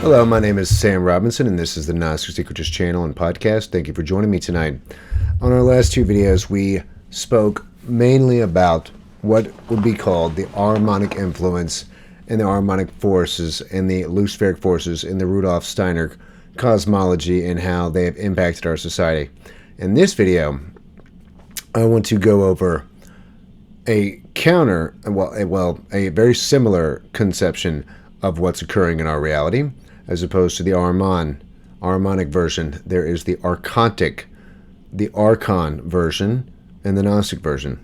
Hello, my name is Sam Robinson, and this is the Gnostic Secretist channel and podcast. Thank you for joining me tonight. On our last two videos, we spoke mainly about what would be called the harmonic influence and the harmonic forces and the luciferic forces in the Rudolf Steiner cosmology and how they have impacted our society. In this video, I want to go over a very similar conception of what's occurring in our reality, as opposed to the harmonic version. There is the Archon version, and the Gnostic version.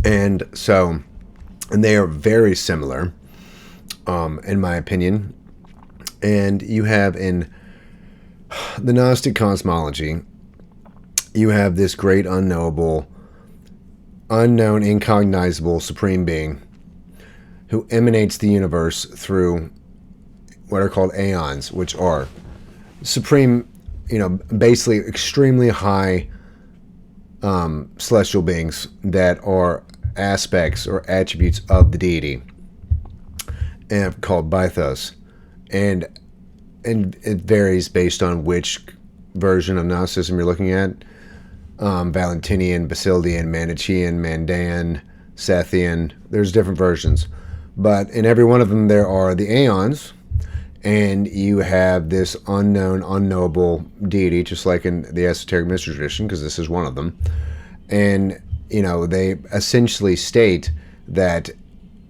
And they are very similar, in my opinion. And you have in the Gnostic Cosmology, you have this great unknowable, unknown, incognizable supreme being who emanates the universe through what are called Aeons, which are supreme, basically extremely high celestial beings that are aspects or attributes of the deity, and called Bythos. And it varies based on which version of Gnosticism you're looking at. Valentinian, Basildian, Manichaean, Mandaean, Sethian. There's different versions. But in every one of them, there are the Aeons, and you have this unknown, unknowable deity, just like in the esoteric mystery tradition, because this is one of them. And, they essentially state that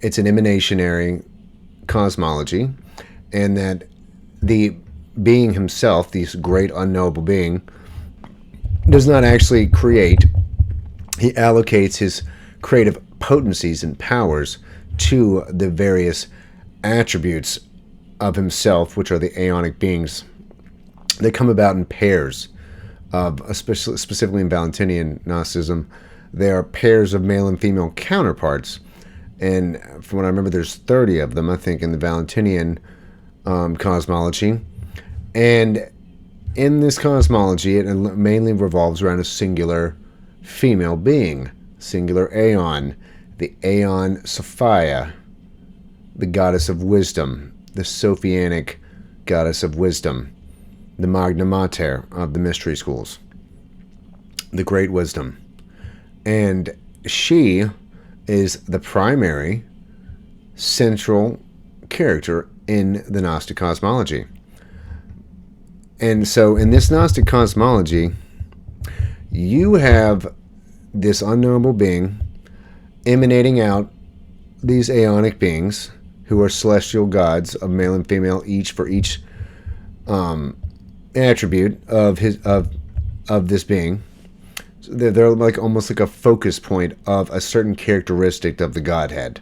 it's an emanationary cosmology, and that the being himself, this great unknowable being, does not actually create. He allocates his creative potencies and powers to the various attributes of himself, which are the aeonic beings. They come about in pairs, specifically in Valentinian Gnosticism. They are pairs of male and female counterparts. And from what I remember, there's 30 of them, I think, in the Valentinian cosmology. And in this cosmology, it mainly revolves around a singular female being, singular Aeon, the Aeon Sophia, the goddess of wisdom, the Sophianic goddess of wisdom, the Magna Mater of the mystery schools, the great wisdom. And she is the primary central character in the Gnostic cosmology. And so in this Gnostic cosmology, you have this unknowable being emanating out these aeonic beings who are celestial gods of male and female, each for each attribute of this being. So they're like almost like a focus point of a certain characteristic of the Godhead.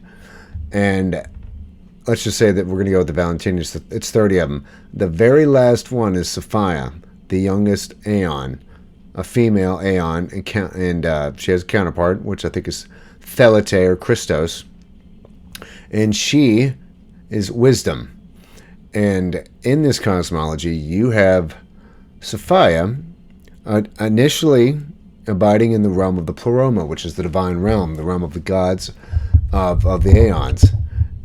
And let's just say that we're going to go with the Valentinians. It's 30 of them. The very last one is Sophia, the youngest Aeon, a female Aeon, and she has a counterpart, which I think is Thelete or Christos, and she is wisdom. And in this cosmology, you have Sophia initially abiding in the realm of the Pleroma, which is the divine realm, the realm of the gods of the Aeons.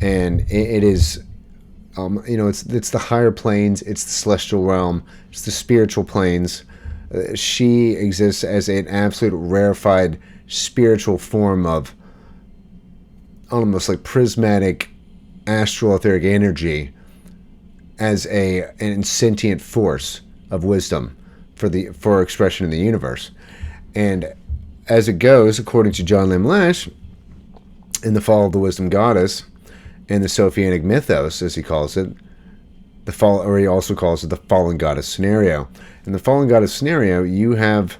And it is, it's the higher planes, it's the celestial realm, it's the spiritual planes. She exists as an absolute rarefied spiritual form of almost like prismatic astral etheric energy, as an sentient force of wisdom for expression in the universe. And as it goes, according to John Limlash, in the Fall of the Wisdom Goddess and the Sophianic mythos, as he calls it, or he also calls it the Fallen Goddess scenario. In the Fallen Goddess scenario, you have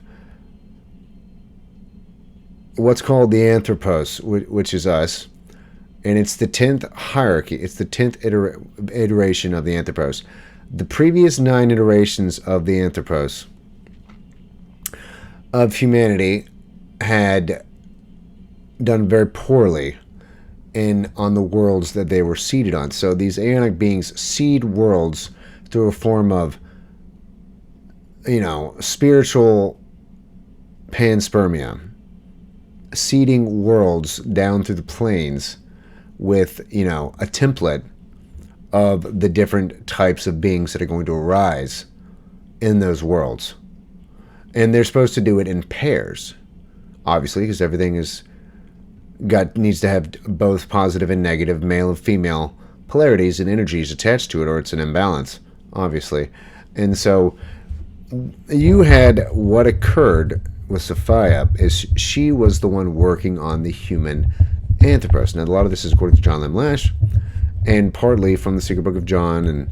what's called the Anthropos, which is us, and it's the 10th hierarchy. It's the 10th iteration of the Anthropos. The previous 9 iterations of the Anthropos of humanity had done very poorly on the worlds that they were seeded on. So these aeonic beings seed worlds through a form of, spiritual panspermia, seeding worlds down through the planes with, a template of the different types of beings that are going to arise in those worlds. And they're supposed to do it in pairs, obviously, because everything needs to have both positive and negative, male and female polarities and energies attached to it, or it's an imbalance, obviously. And so you had what occurred with Sophia is she was the one working on the human Anthropos. Now, a lot of this is according to John Lam Lash, and partly from the Secret Book of John, and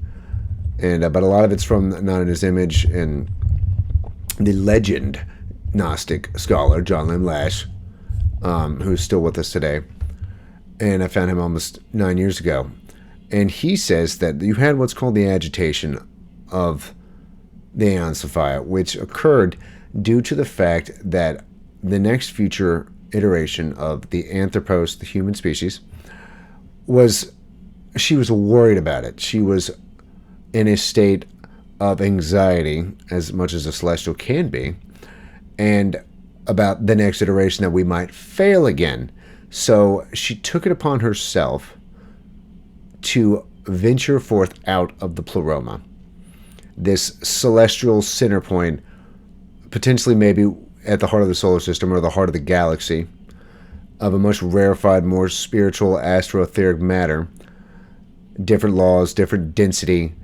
but a lot of it's from Not in His Image and the legend Gnostic scholar John Lam Lash, who's still with us today. And I found him almost 9 years ago. And he says that you had what's called the agitation of the Aeon Sophia, which occurred due to the fact that the next future iteration of the Anthropos, the human species, she was worried about it. She was in a state of anxiety, as much as a celestial can be, and about the next iteration that we might fail again. So she took it upon herself to venture forth out of the Pleroma, this celestial center point, potentially maybe at the heart of the solar system or the heart of the galaxy, of a much rarefied, more spiritual astro-etheric matter, different laws, different density,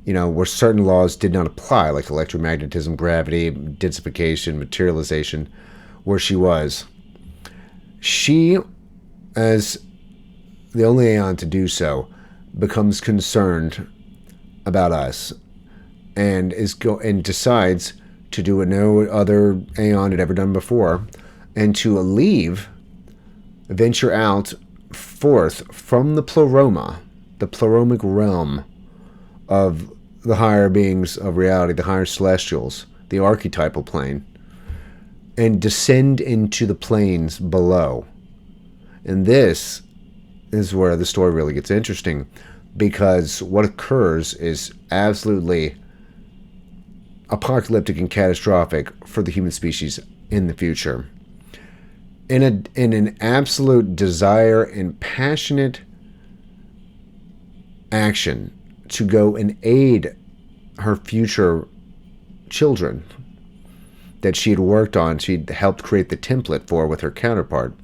where certain laws did not apply, like electromagnetism, gravity, densification, materialization, where she was. She, as the only Aeon to do so, becomes concerned about us and decides to do what no other Aeon had ever done before, and to venture out forth from the Pleroma, the Pleromic realm of the higher beings of reality, the higher celestials, the archetypal plane, and descend into the planes below. And this is where the story really gets interesting, because what occurs is absolutely apocalyptic and catastrophic for the human species in the future. In an absolute desire and passionate action to go and aid her future children that she had worked on, she'd helped create the template for with her counterpart.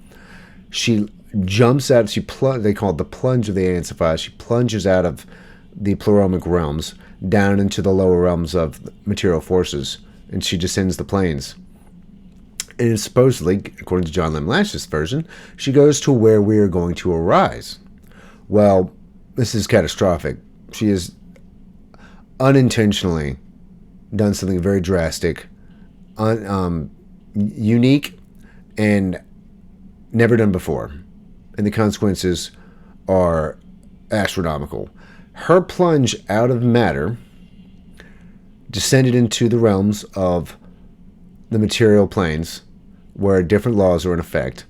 She jumps out, they call it the plunge of the Aeon Sophia. She plunges out of the Pleromic realms down into the lower realms of material forces, and she descends the planes. And supposedly, according to John Lam Lash's version, she goes to where we are going to arise. Well, this is catastrophic. She has unintentionally done something very drastic, unique, and never done before. And the consequences are astronomical. Her plunge out of matter descended into the realms of the material planes, where different laws are in effect.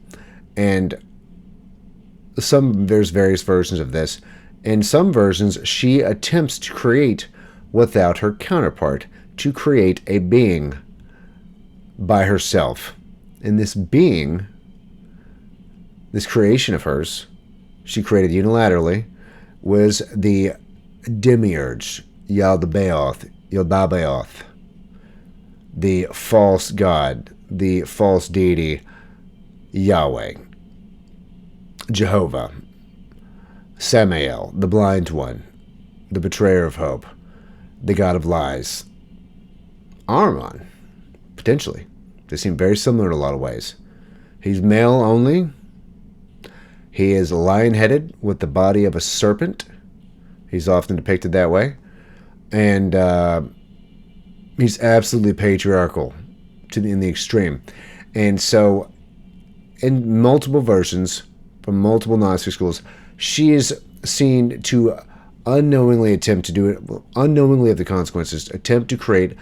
And there's various versions of this. In some versions, she attempts to create without her counterpart, to create a being by herself. And this being, this creation of hers, she created unilaterally, was the Demiurge Yaldabaoth, the false god, the false deity, Yahweh, Jehovah, Samael, the blind one, the betrayer of hope, the god of lies, Archon, potentially. They seem very similar in a lot of ways. He's male only. He is lion-headed with the body of a serpent. He's often depicted that way. And he's absolutely patriarchal in the extreme. And so, in multiple versions from multiple Gnostic schools, she is seen to unknowingly attempt to do it, unknowingly of the consequences, attempt to create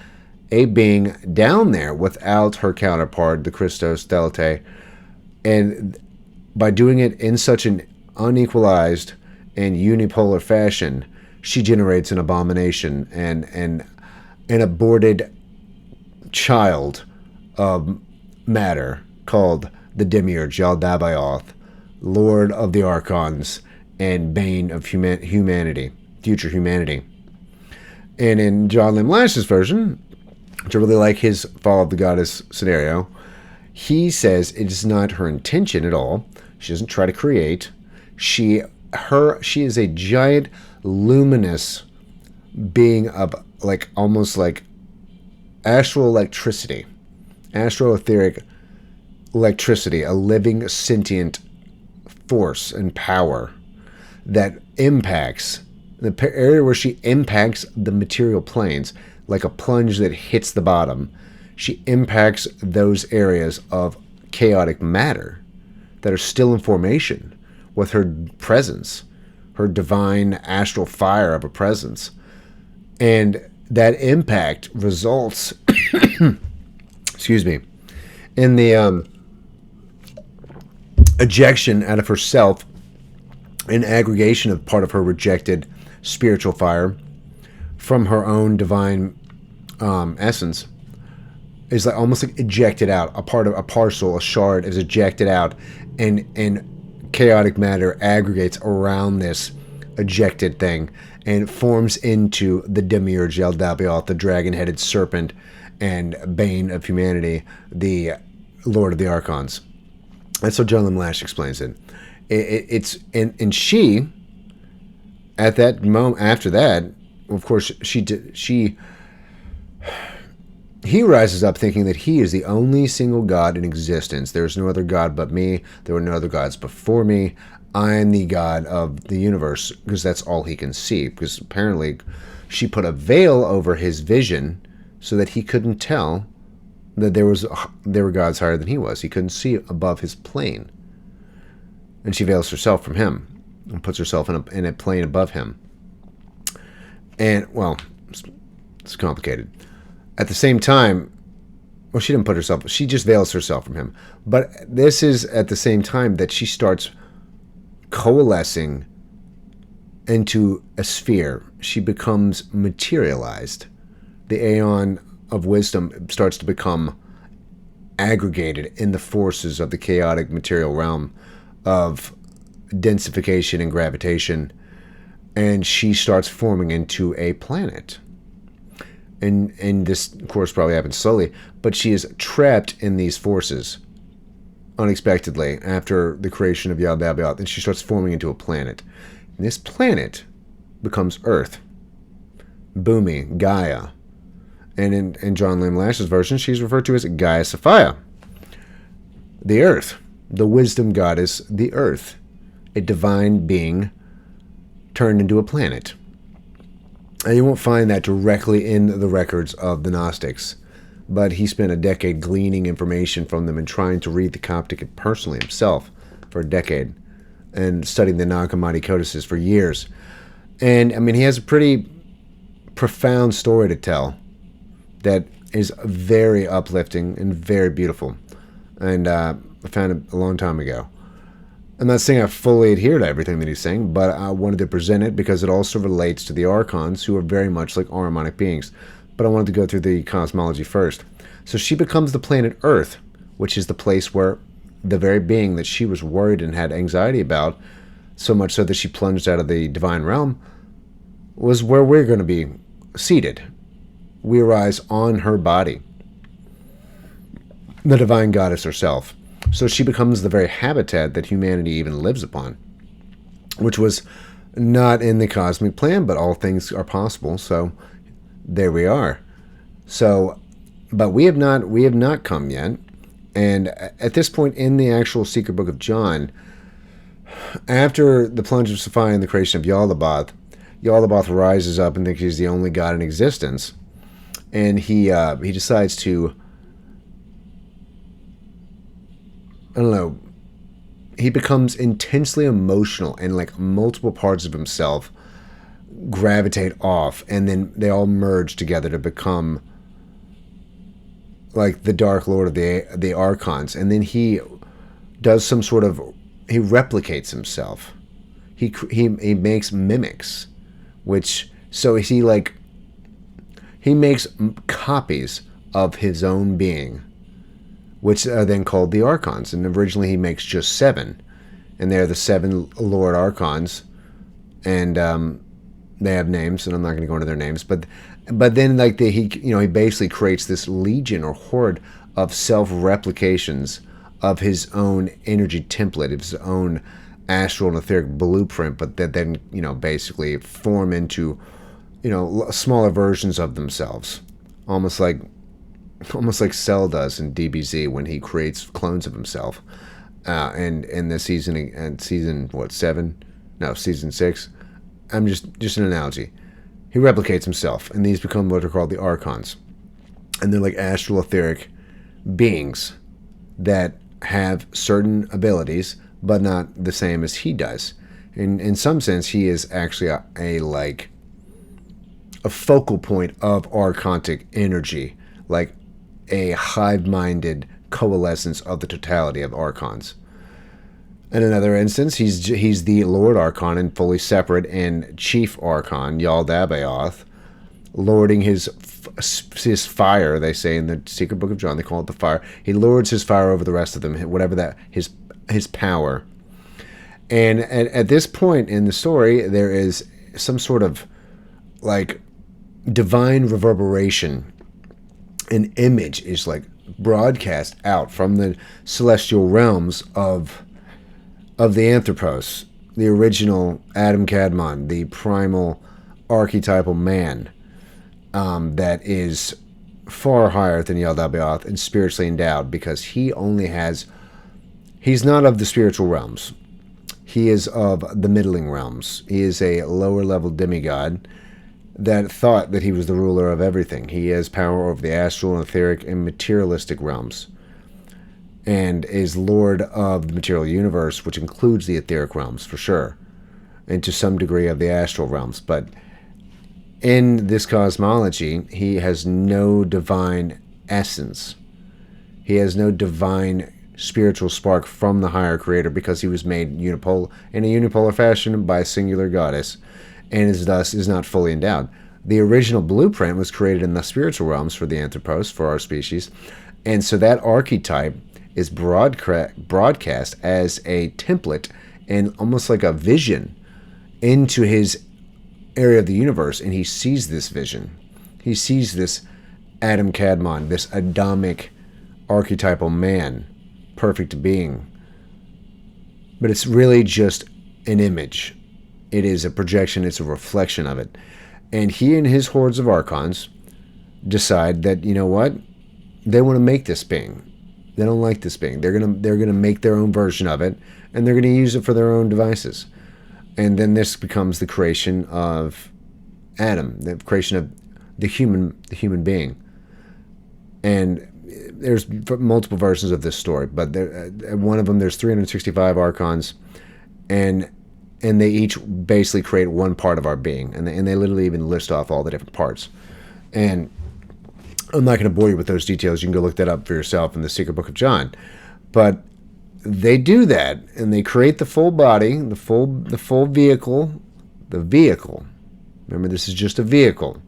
a being down there without her counterpart, the Christos Delete. And by doing it in such an unequalized and unipolar fashion, she generates an abomination and an aborted child of matter called the Demiurge Yaldabaoth, Lord of the Archons, and Bane of humanity, future humanity. And in John Lim Lash's version, which I really like his Fall of the Goddess scenario, he says it is not her intention at all. She doesn't try to create. She is a giant, luminous being of like almost like astral electricity, astral etheric electricity, a living sentient force and power that impacts the area where she impacts the material planes like a plunge that hits the bottom. She impacts those areas of chaotic matter that are still in formation with her presence, her divine astral fire of a presence. And that impact results, excuse me, in the ejection out of herself, an aggregation of part of her rejected spiritual fire from her own divine essence is like almost like ejected out. A part of a parcel, a shard is ejected out, and chaotic matter aggregates around this ejected thing and forms into the Demiurge Yaldabaoth, the dragon-headed serpent and bane of humanity, the Lord of the Archons. That's how John Lim Lash explains it. And she, at that moment, after that, of course, he rises up thinking that he is the only single God in existence. There is no other God but me. There were no other gods before me. I am the God of the universe, because that's all he can see. Because apparently she put a veil over his vision so that he couldn't tell that there were gods higher than he was. He couldn't see above his plane. And she veils herself from him and puts herself in a plane above him. And, well, it's complicated. At the same time, well, she didn't put herself, she just veils herself from him. But this is at the same time that she starts coalescing into a sphere. She becomes materialized. The Aeon of wisdom starts to become aggregated in the forces of the chaotic material realm of densification and gravitation, and she starts forming into a planet. And this, of course, probably happens slowly, but she is trapped in these forces unexpectedly after the creation of Yaldabaoth, and she starts forming into a planet. And this planet becomes Earth, Bhumi, Gaia. And in John Lim Lash's version, she's referred to as Gaia Sophia, the Earth, the wisdom goddess, the Earth, a divine being turned into a planet. And you won't find that directly in the records of the Gnostics, but he spent a decade gleaning information from them and trying to read the Coptic personally himself for a decade, and studying the Nag Hammadi codices for years. And, I mean, he has a pretty profound story to tell that is very uplifting and very beautiful. And I found it a long time ago. I'm not saying I fully adhere to everything that he's saying, but I wanted to present it because it also relates to the Archons, who are very much like Ahrimanic beings. But I wanted to go through the cosmology first. So she becomes the planet Earth, which is the place where the very being that she was worried and had anxiety about, so much so that she plunged out of the divine realm, was where we're going to be seated. We arise on her body, the divine goddess herself. So she becomes the very habitat that humanity even lives upon, which was not in the cosmic plan, but all things are possible. So there we are. So, but we have not come yet. And at this point in the actual Secret Book of John, after the plunge of Sophia and the creation of Yaldabaoth, Yaldabaoth rises up and thinks he's the only god in existence, and he decides to, I don't know, he becomes intensely emotional, and like multiple parts of himself gravitate off, and then they all merge together to become like the Dark Lord of the Archons. And then he does some sort of, he replicates himself. He makes mimics, which, so he makes copies of his own being, which are then called the Archons. And originally he makes just 7. and they're the 7 Lord Archons, and they have names, and I'm not going to go into their names, but then like he basically creates this legion or horde of self-replications of his own energy template, of his own astral and etheric blueprint, but that then basically form into smaller versions of themselves, almost like Cell does in DBZ when he creates clones of himself. And in the season 7, no, season 6. I'm just an analogy. He replicates himself, and these become what are called the Archons, and they're like astral etheric beings that have certain abilities, but not the same as he does. In some sense, he is actually a focal point of archontic energy, like a hive-minded coalescence of the totality of Archons. In another instance, he's the Lord Archon and fully separate and Chief Archon, Yaldabaoth, lording his fire, they say in the Secret Book of John, they call it the fire. He lords his fire over the rest of them, whatever that, his power. And at this point in the story, there is some sort of like divine reverberation. An image is like broadcast out from the celestial realms of the Anthropos, the original Adam Kadmon, the primal archetypal man, that is far higher than Yaldabaoth and spiritually endowed, because he's not of the spiritual realms. He is of the middling realms. He is a lower level demigod that thought that he was the ruler of everything. He has power over the astral and etheric and materialistic realms, and is lord of the material universe, which includes the etheric realms for sure, and to some degree of the astral realms. But in this cosmology, he has no divine essence. He has no divine spiritual spark from the higher creator, because he was made in a unipolar fashion by a singular goddess, and is not fully endowed. The original blueprint was created in the spiritual realms for the Anthropos, for our species, and so that archetype is broadcast as a template and almost like a vision into his area of the universe, and he sees this vision. He sees this Adam Kadmon, this Adamic archetypal man, perfect being. But it's really just an image. It is a projection, it's a reflection of it. And he and his hordes of Archons decide that, you know what? They want to make this being. They don't like this being. They're gonna make their own version of it, and they're gonna use it for their own devices. And then this becomes the creation of Adam, the creation of the human being. And there's multiple versions of this story, but one of them, there's 365 Archons, and they each basically create one part of our being, and they literally even list off all the different parts. And I'm not going to bore you with those details. You can go look that up for yourself in the Secret Book of John. But they do that, and they create the full body, the full vehicle, the vehicle. Remember, this is just a vehicle.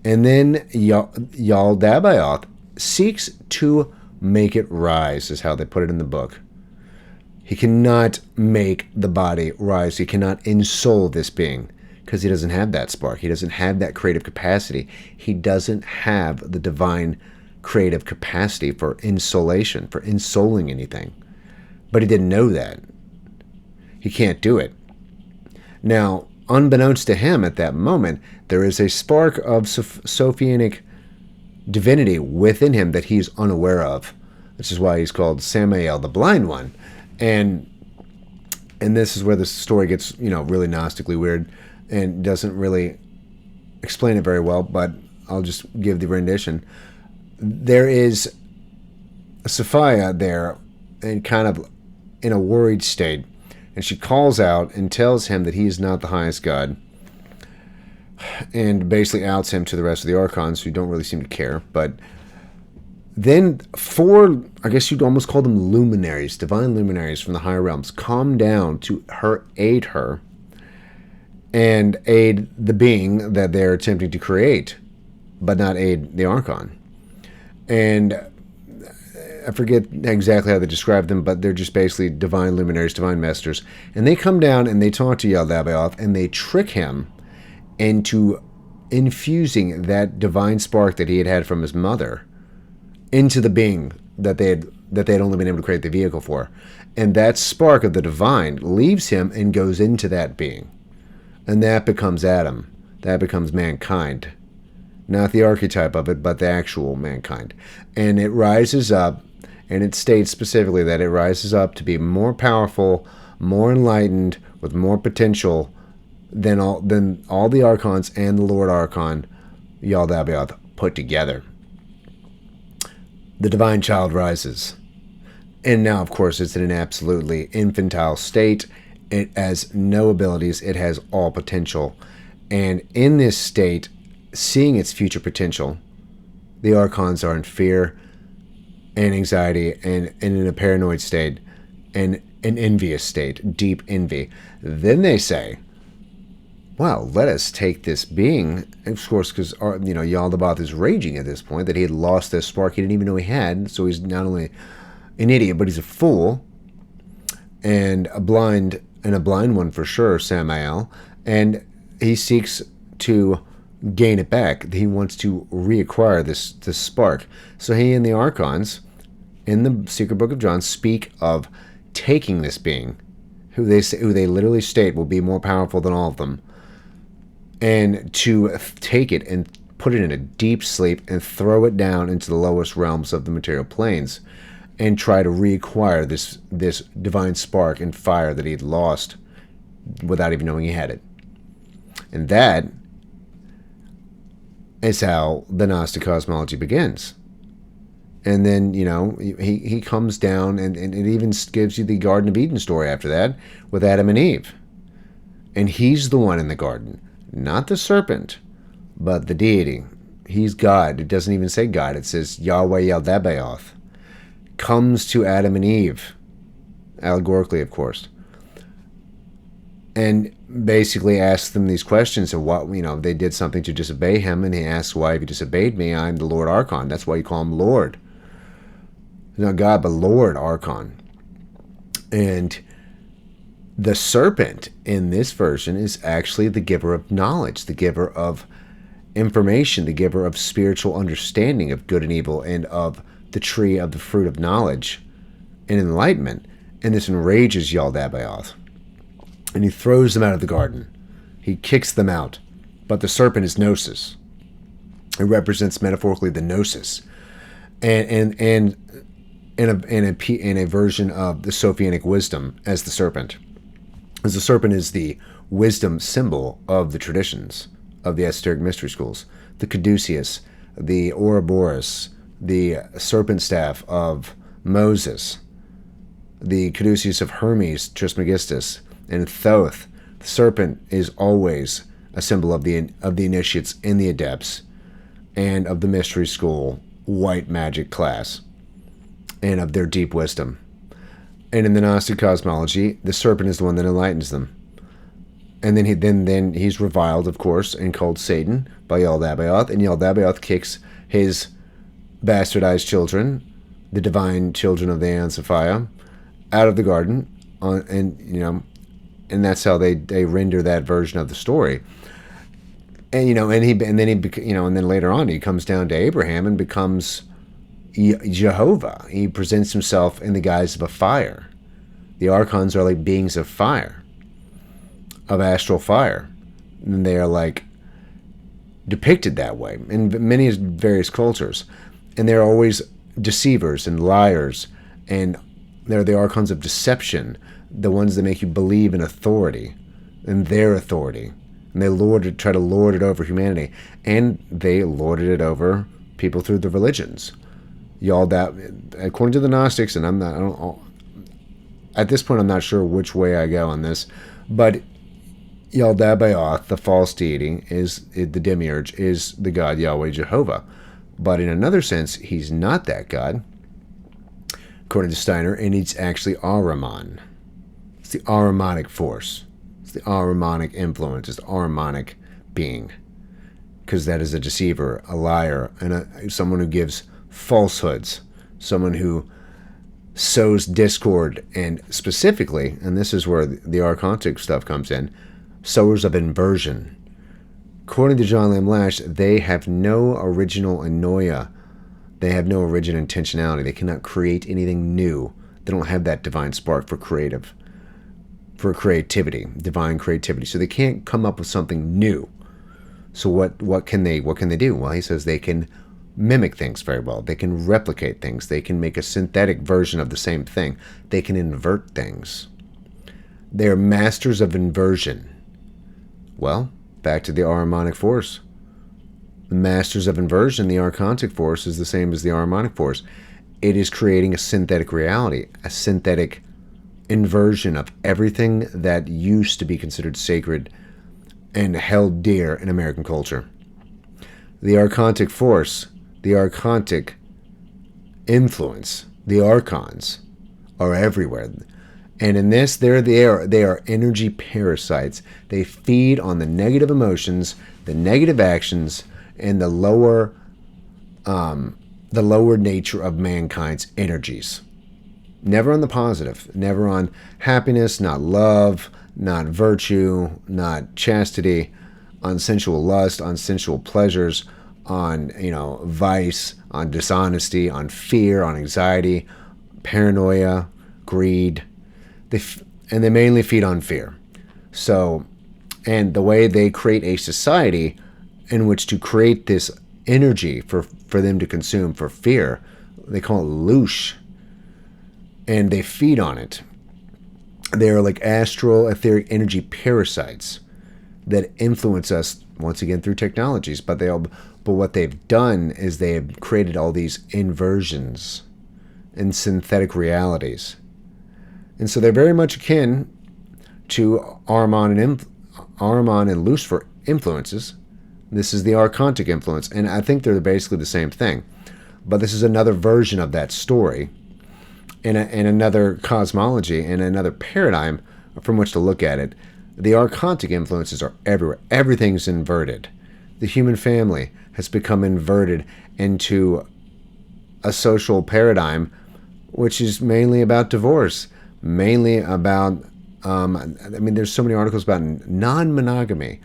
And then Yaldabaoth seeks to make it rise, is how they put it in the book. He cannot make the body rise. He cannot ensoul this being, because he doesn't have that spark. He doesn't have that creative capacity. He doesn't have the divine creative capacity for insolation, for ensouling anything. But he didn't know that. He can't do it. Now, unbeknownst to him at that moment, there is a spark of Sophianic divinity within him that he's unaware of. This is why he's called Samael, the blind one. And this is where the story gets, really Gnostically weird and doesn't really explain it very well, but I'll just give the rendition. There is Sophia there, and kind of in a worried state, and she calls out and tells him that he is not the highest god, and basically outs him to the rest of the Archons, who don't really seem to care. But then I guess you'd almost call them luminaries, divine luminaries from the higher realms, come down to aid her, and aid the being that they're attempting to create, but not aid the Archon. And I forget exactly how they describe them, but they're just basically divine luminaries, divine masters. And they come down and they talk to Yaldabaoth and they trick him into infusing that divine spark that he had had from his mother into the being that they had only been able to create the vehicle for. And that spark of the divine leaves him and goes into that being. And that becomes Adam. That becomes mankind. Not the archetype of it, but the actual mankind. And it rises up, and it states specifically that it rises up to be more powerful, more enlightened, with more potential than all the Archons and the Lord Archon, Yaldabaoth, put together. The divine child rises. And now, of course, it's in an absolutely infantile state. It has no abilities. It has all potential. And in this state, seeing its future potential, the Archons are in fear and anxiety and in a paranoid state and an envious state, deep envy. Then they say, well, let us take this being, of course, because Yaldabaoth is raging at this point that he had lost this spark he didn't even know he had. So he's not only an idiot, but he's a fool and a blind one for sure, Samael. And he seeks to gain it back. He wants to reacquire this spark. So he and the Archons in the Secret Book of John speak of taking this being, who they literally state will be more powerful than all of them, and to take it and put it in a deep sleep and throw it down into the lowest realms of the material planes and try to reacquire this divine spark and fire that he'd lost without even knowing he had it. And that is how the Gnostic Cosmology begins. And then, he comes down, and it even gives you the Garden of Eden story after that with Adam and Eve. And he's the one in the garden. Not the serpent, but the deity. He's God. It doesn't even say God. It says Yahweh Yaldabaoth. Comes to Adam and Eve. Allegorically, of course. And basically asks them these questions of what, they did something to disobey him. And he asks, why have you disobeyed me? I'm the Lord Archon. That's why you call him Lord. Not God, but Lord Archon. And the serpent in this version is actually the giver of knowledge, the giver of information, the giver of spiritual understanding of good and evil and of the tree of the fruit of knowledge and enlightenment. And this enrages Yaldabaoth. And he throws them out of the garden. He kicks them out. But the serpent is Gnosis. It represents metaphorically the Gnosis. And a version of the Sophianic wisdom as the serpent. As the serpent is the wisdom symbol of the traditions of the esoteric mystery schools. The Caduceus, the Ouroboros, the serpent staff of Moses, the Caduceus of Hermes Trismegistus, and Thoth. The serpent is always a symbol of the initiates and the adepts and of the mystery school white magic class and of their deep wisdom. And in the Gnostic Cosmology, the serpent is the one that enlightens them. And then he's reviled, of course, and called Satan by Yaldabaoth, and Yaldabaoth kicks his bastardized children, the divine children of the Aeon Sophia, out of the garden, and that's how they render that version of the story. And then later on he comes down to Abraham and becomes Jehovah. He presents himself in the guise of a fire. The Archons are like beings of fire, of astral fire, and they are like depicted that way in many various cultures. And they're always deceivers and liars, and they're the Archons of deception, the ones that make you believe in authority and their authority, and they try to lord it over humanity, and they lorded it over people through the religions. According to the Gnostics, and at this point I'm not sure which way I go on this, but Yaldabaoth, the false deity, the Demiurge, is the god Yahweh Jehovah. But in another sense, he's not that god, according to Steiner, and he's actually Ahriman. It's the Ahrimanic force. It's the Ahrimanic influence. It's the Ahrimanic being. Because that is a deceiver, a liar, and someone who gives falsehoods someone who sows discord, and specifically, and this is where the archontic stuff comes in, sowers of inversion. According to John Lamb Lash, they have no original anoia. They have no original intentionality. They cannot create anything new. They don't have that divine spark for creativity, divine creativity. So they can't come up with something new. So what can they do? Well, he says they can mimic things very well. They can replicate things. They can make a synthetic version of the same thing. They can invert things. They're masters of inversion. Well, back to the Ahrimanic force. The masters of inversion, the archontic force, is the same as the Ahrimanic force. It is creating a synthetic reality, a synthetic inversion of everything that used to be considered sacred and held dear in American culture. The archontic force, the archontic influence, the archons are everywhere. And in this, they are energy parasites. They feed on the negative emotions, the negative actions, and the lower nature of mankind's energies. Never on the positive, never on happiness, not love, not virtue, not chastity, on sensual lust, on sensual pleasures, on vice, on dishonesty, on fear, on anxiety, paranoia, greed. They mainly feed on fear. So, and the way they create a society in which to create this energy for them to consume for fear, they call it loosh, and they feed on it. They are like astral etheric energy parasites that influence us once again through technologies. But what they've done is they have created all these inversions and synthetic realities, and so they're very much akin to Ahriman and Lucifer influences. This is the archontic influence, and I think they're basically the same thing. But this is another version of that story, in another cosmology, in another paradigm from which to look at it. The archontic influences are everywhere. Everything's inverted. The human family has become inverted into a social paradigm which is mainly about divorce, mainly about, there's so many articles about non-monogamy,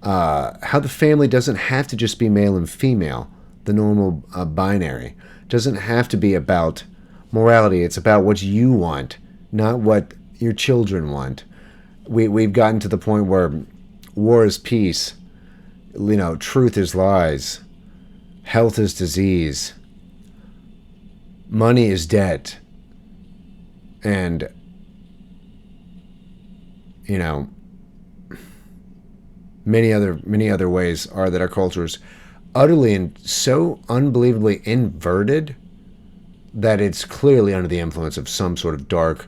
how the family doesn't have to just be male and female, the normal binary. It doesn't have to be about morality. It's about what you want, not what your children want. We've gotten to the point where war is peace, truth is lies, health is disease, money is debt, and many other ways are that our culture is utterly and so unbelievably inverted that it's clearly under the influence of some sort of dark,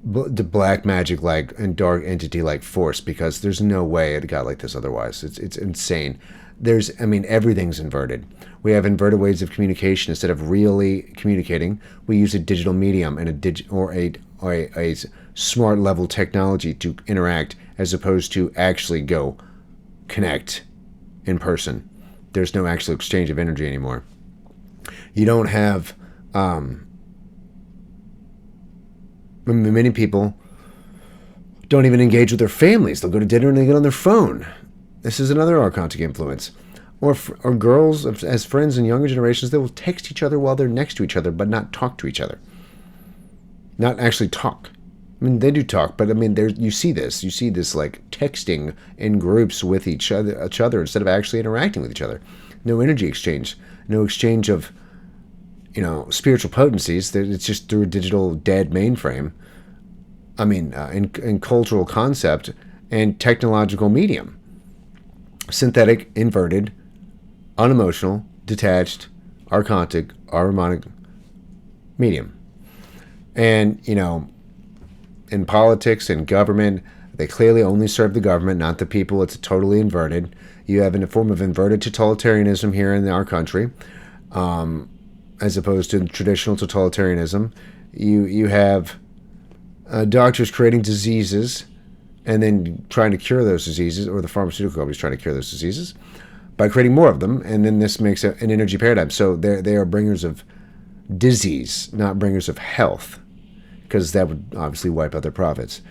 black magic like and dark entity like force, because there's no way it got like this otherwise. It's insane. Everything's inverted. We have inverted ways of communication. Instead of really communicating, we use a digital medium and a smart level technology to interact, as opposed to actually go connect in person. There's no actual exchange of energy anymore. You don't have many people don't even engage with their families. They'll go to dinner and they get on their phone. This is another archontic influence. Or girls, as friends in younger generations, they will text each other while they're next to each other, but not talk to each other. Not actually talk. They do talk, but you see this. You see this like texting in groups with each other instead of actually interacting with each other. No energy exchange. No exchange of, spiritual potencies. It's just through a digital dead mainframe. In cultural concept and technological medium. Synthetic, inverted, unemotional, detached, archontic, Ahrimanic medium. And, in politics and government, they clearly only serve the government, not the people. It's totally inverted. You have a form of inverted totalitarianism here in our country, as opposed to traditional totalitarianism. You have doctors creating diseases and then trying to cure those diseases, or the pharmaceutical companies trying to cure those diseases by creating more of them, and then this makes an energy paradigm. So they are bringers of disease, not bringers of health, because that would obviously wipe out their profits.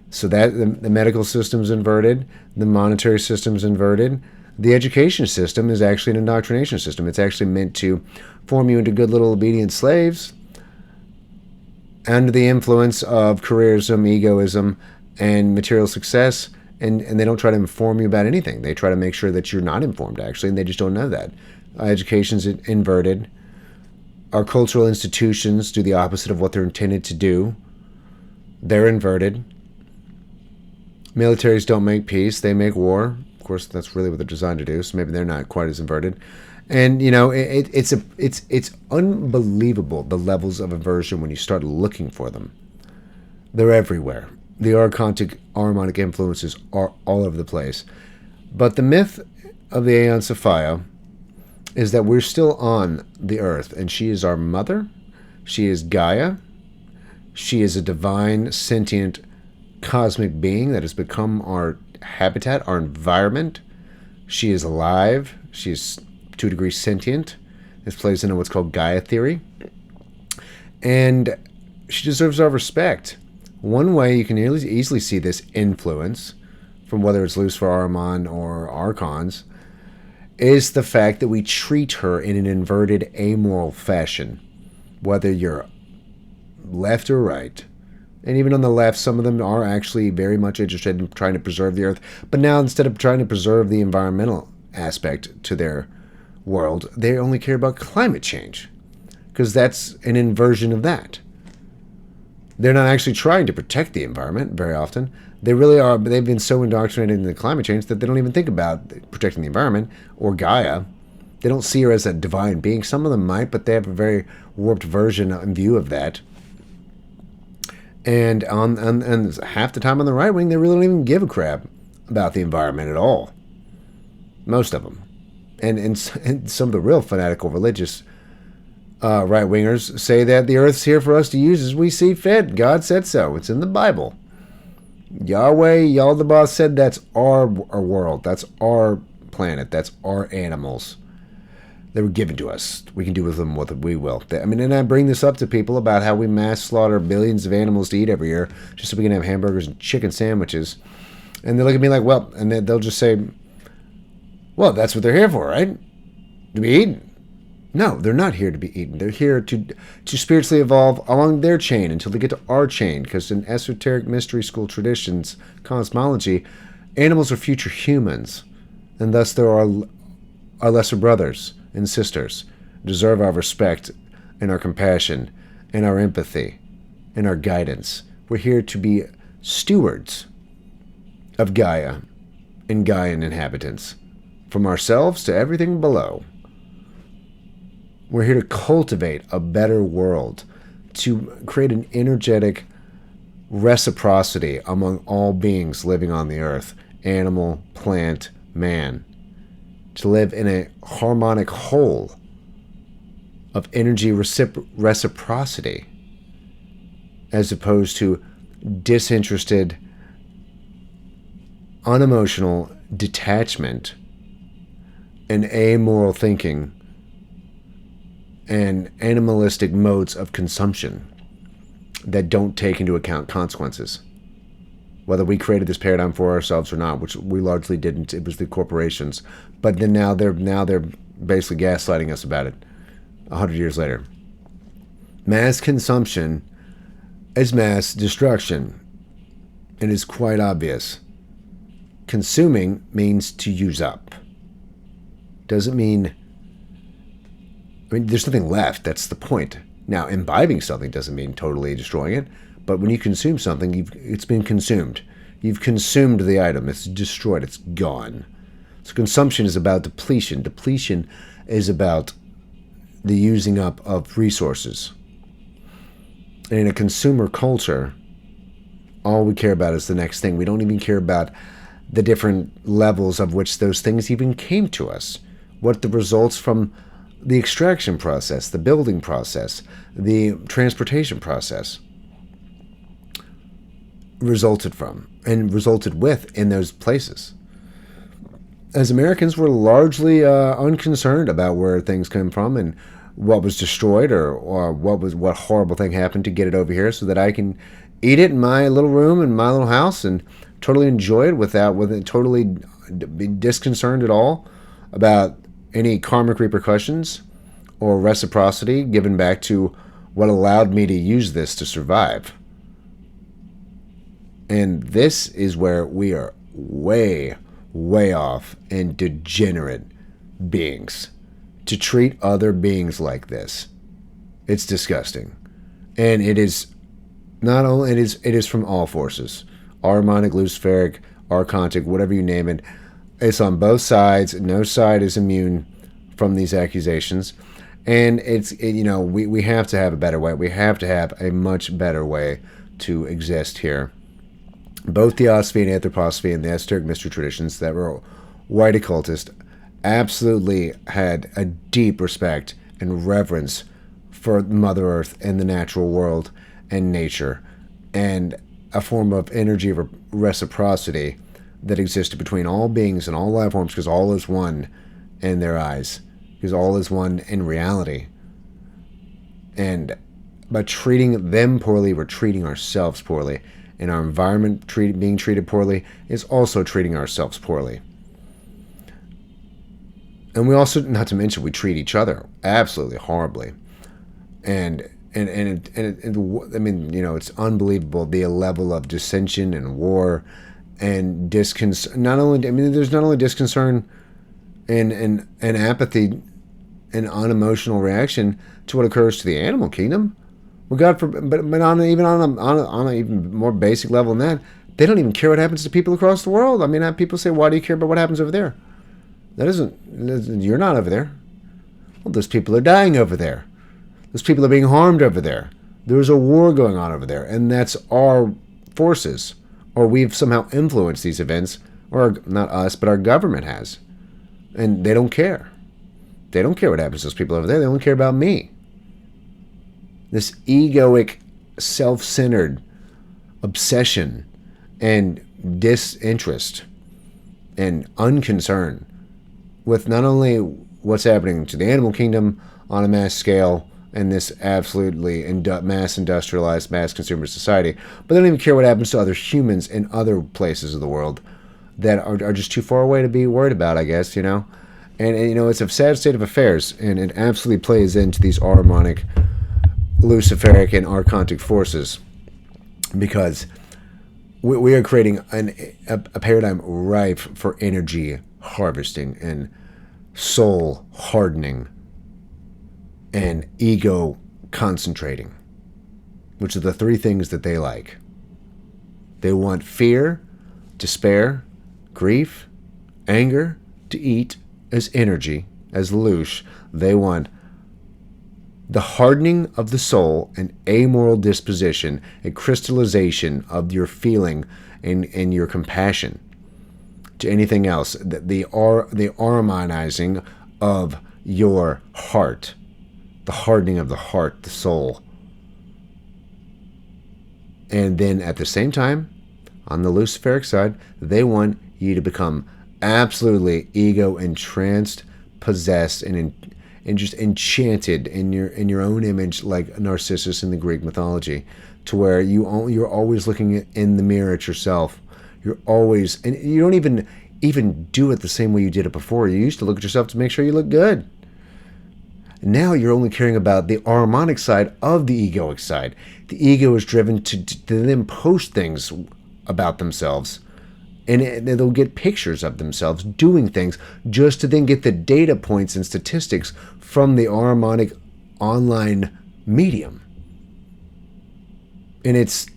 So that the medical system's inverted, the monetary system's inverted. The education system is actually an indoctrination system. It's actually meant to form you into good little obedient slaves under the influence of careerism, egoism, and material success. And they don't try to inform you about anything. They try to make sure that you're not informed, actually, and they just don't know that. Education's inverted. Our cultural institutions do the opposite of what they're intended to do. They're inverted. Militaries don't make peace, they make war. Of course, that's really what they're designed to do, so maybe they're not quite as inverted. And, it's unbelievable, the levels of inversion when you start looking for them. They're everywhere. The Archonic influences are all over the place. But the myth of the Aeon Sophia is that we're still on the earth, and she is our mother. She is Gaia. She is a divine, sentient, cosmic being that has become our habitat, our environment. She is alive. She is to a degree sentient. This plays into what's called Gaia theory. And she deserves our respect. One way you can easily see this influence from whether it's Lucifer, Ahriman, or Archons is the fact that we treat her in an inverted, amoral fashion. Whether you're left or right. And even on the left, some of them are actually very much interested in trying to preserve the earth. But now, instead of trying to preserve the environmental aspect to their world, they only care about climate change. Because that's an inversion of that. They're not actually trying to protect the environment very often. They really are, but they've been so indoctrinated in the climate change that they don't even think about protecting the environment or Gaia. They don't see her as a divine being. Some of them might, but they have a very warped version and view of that. And and half the time on the right wing, they really don't even give a crap about the environment at all. Most of them. And some of the real fanatical religious right-wingers say that the earth's here for us to use as we see fit. God said so. It's in the Bible. Yahweh, Yaldabaoth said that's our world. That's our planet. That's our animals. They were given to us. We can do with them what we will. And I bring this up to people about how we mass slaughter billions of animals to eat every year just so we can have hamburgers and chicken sandwiches. And they look at me like, well, and they'll just say, well, that's what they're here for, right? To be eaten. No, they're not here to be eaten. They're here to spiritually evolve along their chain until they get to our chain. Because in esoteric mystery school traditions, cosmology, animals are future humans. And thus there are our lesser brothers and sisters, deserve our respect and our compassion and our empathy and our guidance. We're here to be stewards of Gaia and Gaian inhabitants, from ourselves to everything below. We're here to cultivate a better world, to create an energetic reciprocity among all beings living on the earth, animal, plant, man, to live in a harmonic whole of energy reciprocity, as opposed to disinterested, unemotional detachment and amoral thinking and animalistic modes of consumption that don't take into account consequences. Whether we created this paradigm for ourselves or not, which we largely didn't, it was the corporations. But then now they're basically gaslighting us about it 100 years later. Mass consumption is mass destruction. It is quite obvious. Consuming means to use up. Doesn't mean, there's nothing left. That's the point. Now, imbibing something doesn't mean totally destroying it. But when you consume something, it's been consumed. You've consumed the item. It's destroyed. It's gone. So consumption is about depletion. Depletion is about the using up of resources. And in a consumer culture, all we care about is the next thing. We don't even care about the different levels of which those things even came to us. What the results from the extraction process, the building process, the transportation process resulted from and resulted with in those places. As Americans, we're largely unconcerned about where things come from, and what was destroyed, or what horrible thing happened to get it over here so that I can eat it in my little room in my little house and totally enjoy it without with it totally be disconcerted at all about any karmic repercussions or reciprocity given back to what allowed me to use this to survive. And this is where we are way, way off in degenerate beings. To treat other beings like this, it's disgusting. And it is not only, it is from all forces. Harmonic, Luciferic, Archontic, whatever you name it. It's on both sides. No side is immune from these accusations. And we have to have a better way. We have to have a much better way to exist here. Both Theosophy and Anthroposophy and the esoteric mystery traditions that were white occultist absolutely had a deep respect and reverence for Mother Earth and the natural world and nature, and a form of energy of reciprocity that existed between all beings and all life forms, because all is one in their eyes, because all is one in reality. And by treating them poorly, we're treating ourselves poorly. And our environment being treated poorly is also treating ourselves poorly. And we also, not to mention, we treat each other absolutely horribly. And I mean, it's unbelievable the level of dissension and war and disconcern. There's not only disconcern and apathy and unemotional reaction to what occurs to the animal kingdom. Well, God forbid, but on an even more basic level than that, they don't even care what happens to people across the world. I mean, people say, "Why do you care about what happens over there?" You're not over there. Well, those people are dying over there. Those people are being harmed over there. There's a war going on over there, and that's our forces, or we've somehow influenced these events, or not us, but our government has, and they don't care. They don't care what happens to those people over there. They only care about me. This egoic, self-centered obsession and disinterest and unconcern with not only what's happening to the animal kingdom on a mass scale and this absolutely mass industrialized, mass consumer society, but they don't even care what happens to other humans in other places of the world that are just too far away to be worried about, I guess, And it's a sad state of affairs, and it absolutely plays into these harmonic, Luciferic, and Archontic forces, because we are creating a paradigm ripe for energy harvesting and soul hardening and ego concentrating, which are the three things that they like. They want fear, despair, grief, anger to eat as energy, as loosh. They want the hardening of the soul, an amoral disposition, a crystallization of your feeling and your compassion to anything else, the harmonizing of your heart, the hardening of the heart, the soul. And then at the same time, on the Luciferic side, they want you to become absolutely ego entranced, possessed, and just enchanted in your own image, like Narcissus in the Greek mythology, to where you're always looking in the mirror at yourself. You're always, and you don't even do it the same way you did it before. You used to look at yourself to make sure you look good. Now you're only caring about the harmonic side of the egoic side. The ego is driven to then post things about themselves, and they'll get pictures of themselves doing things just to then get the data points and statistics from the harmonic online medium. And it's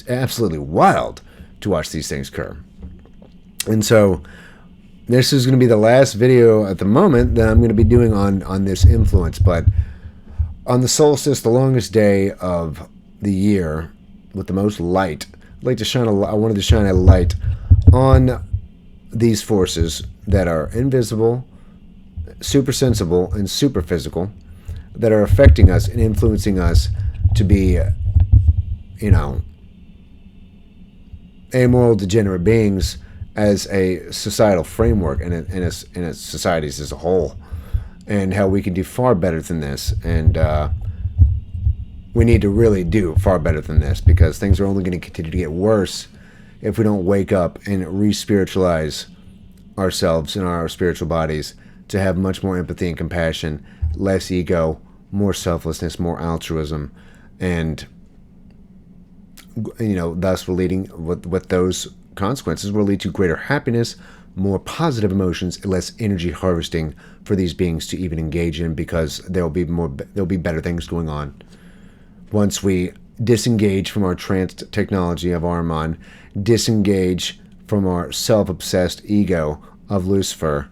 absolutely wild to watch these things occur. And so this is going to be the last video at the moment that I'm going to be doing on this influence. But on the solstice, the longest day of the year with the most light, I wanted to shine a light on these forces that are invisible, super sensible, and super physical, that are affecting us and influencing us to be, amoral, degenerate beings as a societal framework and in its societies as a whole. and how we can do far better than this. And we need to really do far better than this, because things are only going to continue to get worse if we don't wake up and re-spiritualize ourselves and our spiritual bodies to have much more empathy and compassion, less ego, more selflessness, more altruism, and thus we're leading with those consequences will lead to greater happiness, more positive emotions, and less energy harvesting for these beings to even engage in, because there'll be better things going on once we disengage from our trance technology of Armon, disengage from our self-obsessed ego of Lucifer,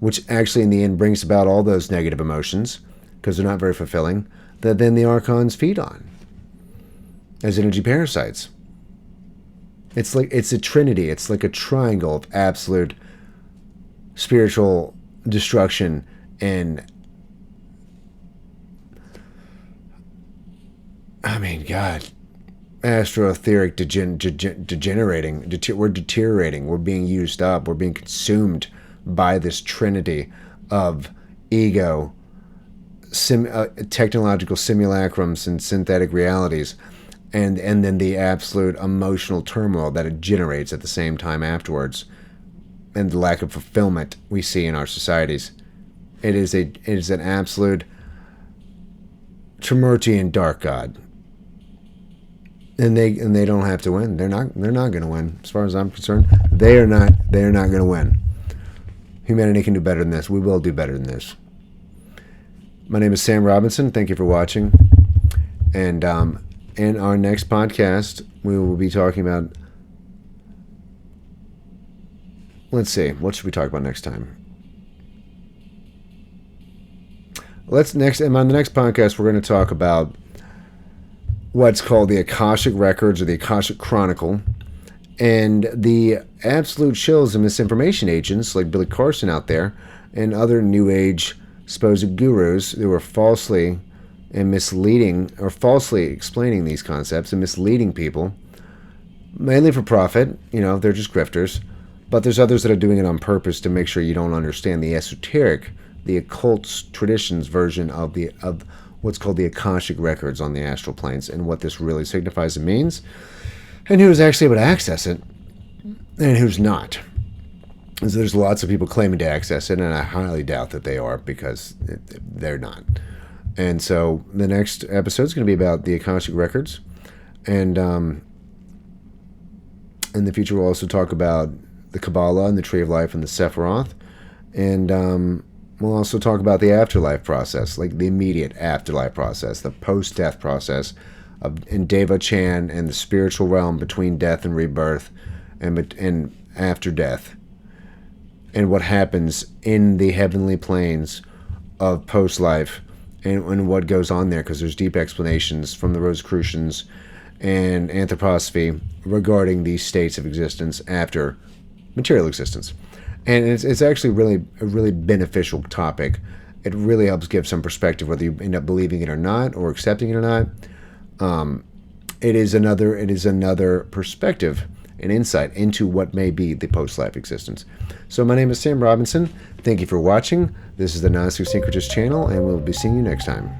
which actually in the end brings about all those negative emotions because they're not very fulfilling, that then the Archons feed on as energy parasites. It's a trinity. It's like a triangle of absolute spiritual destruction and, God, astro-etheric degenerating. We're deteriorating. We're being used up. We're being consumed by this trinity of ego, technological simulacrums and synthetic realities, and then the absolute emotional turmoil that it generates at the same time afterwards, and the lack of fulfillment we see in our societies. It is an absolute Tremurtian dark god. And they don't have to win. They're not going to win. As far as I'm concerned, they are not going to win. Humanity can do better than this. We will do better than this. My name is Sam Robinson. Thank you for watching. And in our next podcast, we will be talking about, let's see, what should we talk about next time? On the next podcast, we're going to talk about what's called the Akashic Records, or the Akashic Chronicle, and the absolute shills and misinformation agents like Billy Carson out there and other New Age supposed gurus who are falsely and misleading, or falsely explaining these concepts and misleading people, mainly for profit. They're just grifters. But there's others that are doing it on purpose to make sure you don't understand the esoteric, the occult traditions version of what's called the Akashic Records on the astral planes, and what this really signifies and means, and who's actually able to access it, and who's not. And so there's lots of people claiming to access it, and I highly doubt that they are, because they're not. And so the next episode is going to be about the Akashic Records, and in the future we'll also talk about the Kabbalah and the Tree of Life and the Sephiroth, and we'll also talk about the afterlife process, like the immediate afterlife process, the post-death process in Deva Chan and the spiritual realm between death and rebirth, and after death, and what happens in the heavenly planes of post-life, and what goes on there, because there's deep explanations from the Rosicrucians and Anthropos regarding these states of existence after material existence. And it's actually a really beneficial topic. It really helps give some perspective, whether you end up believing it or not, or accepting it or not. It is another perspective and insight into what may be the post-life existence. So my name is Sam Robinson. Thank you for watching. This is the Gnostic Syncretist channel, and we'll be seeing you next time.